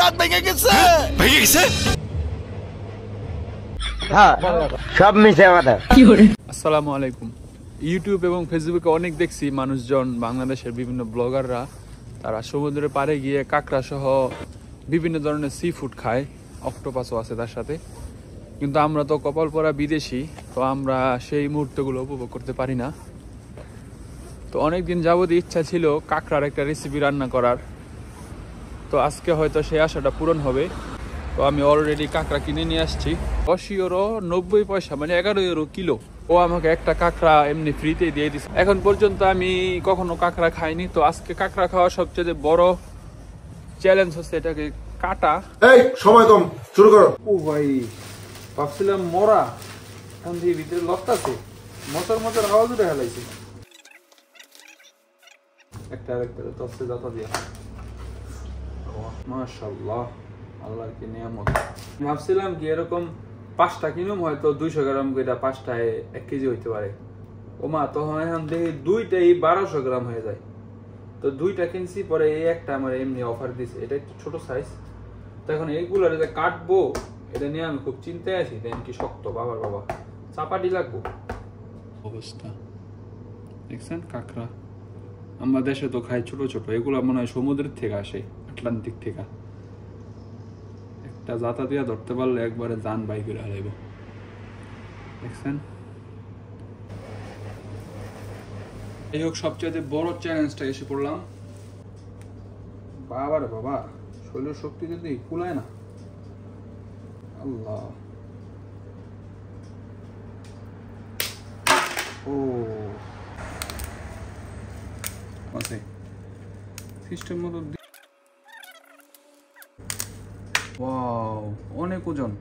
দাঁত ভেঙে গেছে। ভেঙে গেছে? হ্যাঁ, সব মিশে কথা। আসসালামু আলাইকুম। ইউটিউব এবং ফেসবুকে অনেক দেখছি মানুষজন, বাংলাদেশের বিভিন্ন ব্লগাররা তারা সমুদ্রের পাড়ে গিয়ে কাঁকড়া সহ বিভিন্ন ধরনের সি ফুড খায়, অক্টোপাসও আছে তার সাথে। কিন্তু আমরা তো কপাল পরা বিদেশি, তো আমরা সেই মুহূর্তগুলো উপভোগ করতে পারি না। তো অনেকদিন যাবতীয় ইচ্ছা ছিল কাঁকড়ার একটা রেসিপি রান্না করার, তো আজকে হয়তো সেই আশাটা পূরণ হবে। তো আমি অলরেডি কাঁকড়া কিনে নিয়ে আসছি। 10 ইউরো 90 পয়সা, মানে 11 ইউরো কিলো। ও আমাকে একটা কাঁকড়া এমনি ফ্রিতে দিয়ে দিচ্ছে। এখন পর্যন্ত আমি কখনো কাঁকড়া খাইনি, তো আজকে কাঁকড়া খাওয়া সবচেয়ে বড় চ্যালেঞ্জ হচ্ছে এটাকে কাটা। এই সময় কম, শুরু করো। ও ভাই, ভাবছিলাম মরা, এখন দিয়ে ভিতরে লত্তাছে, মশার মশার আওয়াজ উঠে হেলাইছে। একটা আরেকটা তসে দাতা দিয়া, মাশাআল্লাহ, আল্লাহর কি নিয়ামত। ভাবছিলাম কি এরকম 5টা কিনুম, হয়তো 200 গ্রাম করে, 5টায় 1 কেজি হইতে পারে। ওমা, তখন এখন দেখি 2টাই 1200 গ্রাম হয়ে যায়। তো 2টা কিনছি, পরে এই একটা আমার এমনি অফার দিছে, এটা একটু ছোট সাইজ। তো এখন এইগুলোর যে কাটবো, এটা নিয়ে আমি খুব চিন্তায় আছি। দেন কি শক্ত, বাবার বাবা, চাপাটি লাগবো অবস্থা। দেখছেন কাঁকড়া, আমরা দেশে তো খাই ছোট ছোট, এগুলো মনে হয় সমুদ্রের থেকে আসে, আটলান্টিক থেকে। একটা জাতা দিয়া ধরতে পারলে একবারে জান বাই করে হারাইব। দেখছেন? এই হোক, সবচেয়ে বড় চ্যালেঞ্জটা এসে পড়লাম। বাবার বাবা, শরীরের শক্তি যদি কুলায় না। আল্লাহ, ও আছে সিস্টেম মতো। ওয়াও, অনেক ওজন,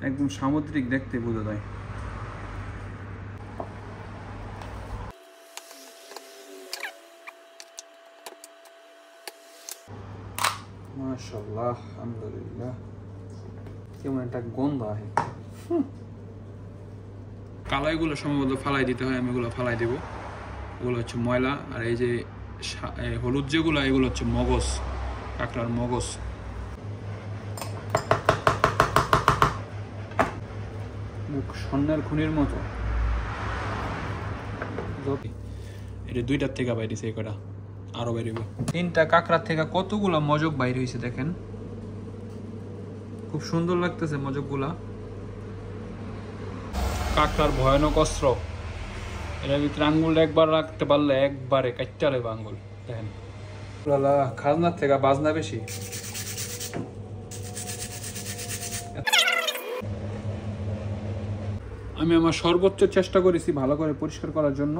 একদম সামুদ্রিক দেখতে বোঝা যায়। মাশাআল্লাহ, আলহামদুলিল্লাহ। কেমন একটা গন্ধ আসে। কালাইগুলো সম্ভবত ফালাই দিতে হয়, আমি এগুলো ফালাই দেবো। এগুলো হচ্ছে ময়লা, আর এই যে হলুদ যেগুলো, এগুলো হচ্ছে মগজ, কাঁকড়ার মগজ। মুখ স্বর্ণের খুনির মতো। এটা 2টার থেকে বাইরেছে, কটা আরো বাইরেব। 3টা কাঁকড়ার থেকে কতগুলো মজক বাইরে হয়েছে দেখেন, খুব সুন্দর লাগতেছে মজকগুলা। কাঁকড়ার ভয়ানক অস্ত্র, এটার ভিতরে আঙ্গুল একবার রাখতে পারলে একবারে কাটতে লাগবে আঙ্গুল। দেখেন, খাজনার থেকে বাজনা বেশি। আমি আমার সর্বোচ্চ চেষ্টা করেছি ভালো করে পরিষ্কার করার জন্য।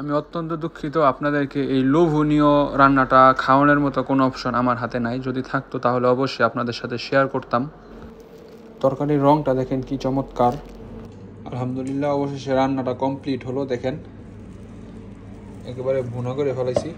আমি অত্যন্ত দুঃখিত, আপনাদেরকে এই লোভনীয় রান্নাটা খাওয়ানোর মতো কোনো অপশন আমার হাতে নাই। যদি থাকতো তাহলে অবশ্যই আপনাদের সাথে শেয়ার করতাম। তরকারির রংটা দেখেন কি চমৎকার। আলহামদুলিল্লাহ, অবশেষে রান্নাটা কমপ্লিট হলো। দেখেন, একেবারে ভুনা করে ফেলাইছি।